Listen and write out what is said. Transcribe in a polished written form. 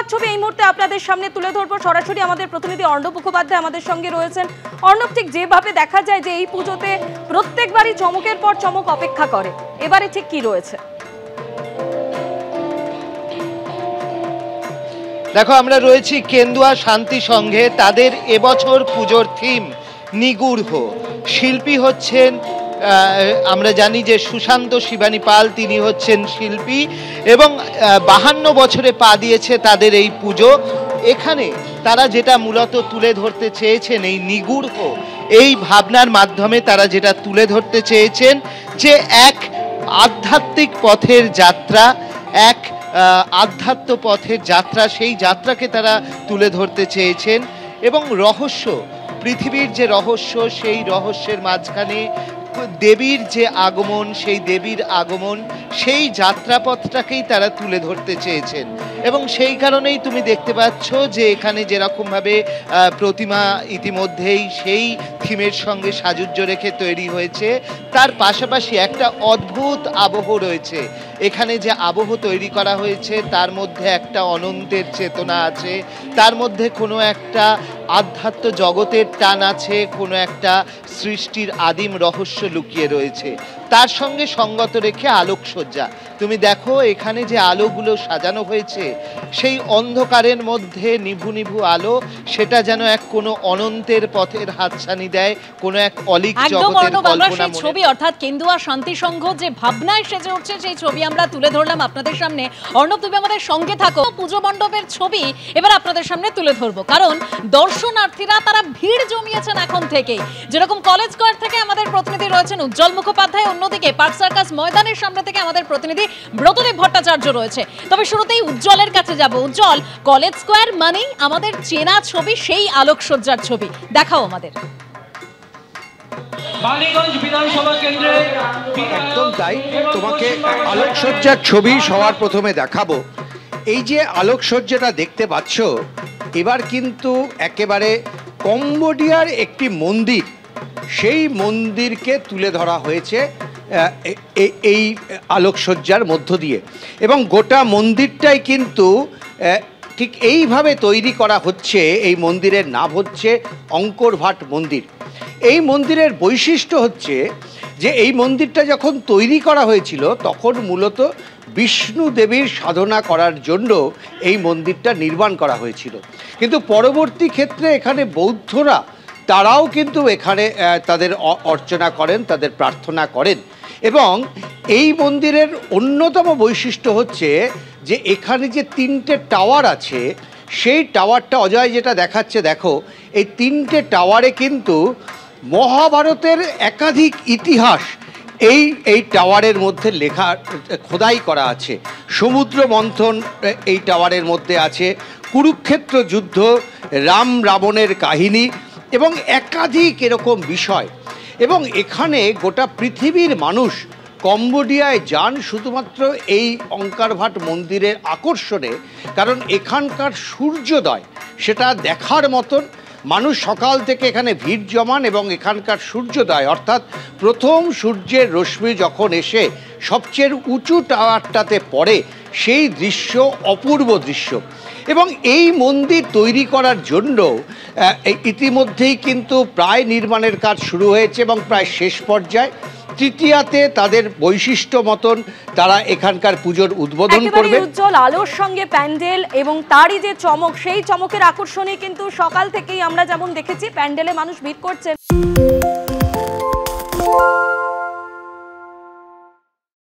ধন্যবাদ। ছবি এই মুহূর্তে আপনাদের সামনে তুলে ধরবো সরাসরি। আমাদের প্রতিনিধি অর্ণব মুখোপাধ্যায় আমাদের সঙ্গে রয়েছেন। অর্ণব, ঠিক যেভাবে দেখা যায় যে এই পুজোতে প্রত্যেকবারই চমকের পর চমক অপেক্ষা করে, এবারে ঠিক কি রয়েছে? দেখো, আমরা রয়েছি কেন্দুয়া শান্তি সংঘে। তাদের এবছর পুজোর থিম নিগূঢ়। শিল্পী হচ্ছেন, আমরা জানি যে সুশান্ত শিবানী পাল, তিনি হচ্ছেন শিল্পী এবং 52 বছরে পা দিয়েছে তাদের এই পুজো। এখানে তারা যেটা মূলত তুলে ধরতে চেয়েছেন, এই নিগূঢ় এই ভাবনার মাধ্যমে তারা যেটা তুলে ধরতে চেয়েছেন যে এক আধ্যাত্মিক পথের যাত্রা, এক আধ্যাত্ম পথের যাত্রা, সেই যাত্রাকে তারা তুলে ধরতে চেয়েছেন। এবং রহস্য, পৃথিবীর যে রহস্য, সেই রহস্যের মাঝখানে দেবীর যে আগমন, সেই দেবীর আগমন, সেই যাত্রাপথটাকেই তারা তুলে ধরতে চেয়েছেন। এবং সেই কারণেই তুমি দেখতে পাচ্ছ যে এখানে যেরকমভাবে প্রতিমা ইতিমধ্যেই সেই থিমের সঙ্গে সাজুজ্য রেখে তৈরি হয়েছে, তার পাশাপাশি একটা অদ্ভুত আবহ রয়েছে। এখানে যে আবহ তৈরি করা হয়েছে তার মধ্যে একটা অনন্তের চেতনা আছে, তার মধ্যে কোনো একটা আধ্যাত্ম জগতের টান আছে, কোনো একটা সৃষ্টির আদিম রহস্য লুকিয়ে রয়েছে। তার সঙ্গে সঙ্গত রেখে আলোকসজ্জা, তুমি দেখো এখানে যে আলোগুলো সাজানো হয়েছে, সেই অন্ধকারের মধ্যে নিভু নিভু আলো, সেটা যেন এক কোনো অনন্তের পথের হাতছানি দেয়, কোনো এক অলিক জগতের কল্পনা। ছবি অর্থাৎ কেন্দুয়া শান্তি সংঘ যে ভাবনায় সেজে উঠছে, সেই ছবি আমরা তুলে ধরলাম আপনাদের সামনে। অর্ণব, তুমি আমাদের সঙ্গে থাকো। পুজো মণ্ডপের ছবি এবার আপনাদের সামনে তুলে ধরবো, কারণ দর্শনার্থীরা তারা ভিড় জমিয়েছেন এখন থেকেই। যেরকম কলেজ স্কয়ার থেকে আমাদের প্রতিনিধি রয়েছেন উজ্জ্বল মুখোপাধ্যায়, অন্যদিকে পার্ক সার্কাস ময়দানের সামনে থেকে আমাদের প্রতিনিধি ব্রতদেব ভট্টাচার্য রয়েছে। তবে শুরুতেই উজ্জ্বলের কাছে যাব। উজ্জ্বল, কলেজ স্কয়ার মানেই আমাদের চেনা ছবি, সেই আলোকসজ্জার ছবি দেখাও আমাদের। একদম তাই, তোমাকে আলোকসজ্জার ছবি সবার প্রথমে দেখাবো। এই যে আলোকসজ্জাটা দেখতে পাচ্ছ, এবার কিন্তু একেবারে কম্বোডিয়ার একটি মন্দির, সেই মন্দিরকে তুলে ধরা হয়েছে এই আলোকসজ্জার মধ্য দিয়ে। এবং গোটা মন্দিরটাই কিন্তু ঠিক এইভাবে তৈরি করা হচ্ছে। এই মন্দিরের নাম হচ্ছে অঙ্করভাট মন্দির। এই মন্দিরের বৈশিষ্ট্য হচ্ছে যে এই মন্দিরটা যখন তৈরি করা হয়েছিল তখন মূলত বিষ্ণু দেবীর সাধনা করার জন্য এই মন্দিরটা নির্মাণ করা হয়েছিল। কিন্তু পরবর্তী ক্ষেত্রে এখানে বৌদ্ধরা তারাও কিন্তু এখানে তাদের অর্চনা করেন, তাদের প্রার্থনা করেন। এবং এই মন্দিরের অন্যতম বৈশিষ্ট্য হচ্ছে যে এখানে যে 3টে টাওয়ার আছে, সেই টাওয়ারটা অজয় যেটা দেখাচ্ছে, দেখো এই 3টে টাওয়ারে কিন্তু মহাভারতের একাধিক ইতিহাস এই টাওয়ারের মধ্যে লেখা, খোদাই করা আছে। সমুদ্র মন্থন এই টাওয়ারের মধ্যে আছে, কুরুক্ষেত্র যুদ্ধ, রাম রাবণের কাহিনী এবং একাধিক এরকম বিষয়। এবং এখানে গোটা পৃথিবীর মানুষ কম্বোডিয়ায় যান শুধুমাত্র এই অঙ্করভাট মন্দিরের আকর্ষণে, কারণ এখানকার সূর্যোদয় সেটা দেখার মতন। মানুষ সকাল থেকে এখানে ভিড় জমান এবং এখানকার সূর্যোদয় অর্থাৎ প্রথম সূর্যের রশ্মি যখন এসে সবচেয়ে উঁচু টাওয়ারটাতে পড়ে, সেই দৃশ্য অপূর্ব দৃশ্য। এবং এই মন্দির তৈরি করার জন্য ইতিমধ্যেই কিন্তু প্রায় নির্মাণের কাজ শুরু হয়েছে এবং প্রায় শেষ পর্যায়ে। তৃতীয়াতে তাদের বৈশিষ্ট্য মতন তারা এখানকার পুজোর উদ্বোধন করবে। উজ্জ্বল আলোর সঙ্গে প্যান্ডেল এবং তারই যে চমক, সেই চমকের আকর্ষণে কিন্তু সকাল থেকেই আমরা যেমন দেখেছি প্যান্ডেলে মানুষ ভিড় করছেন।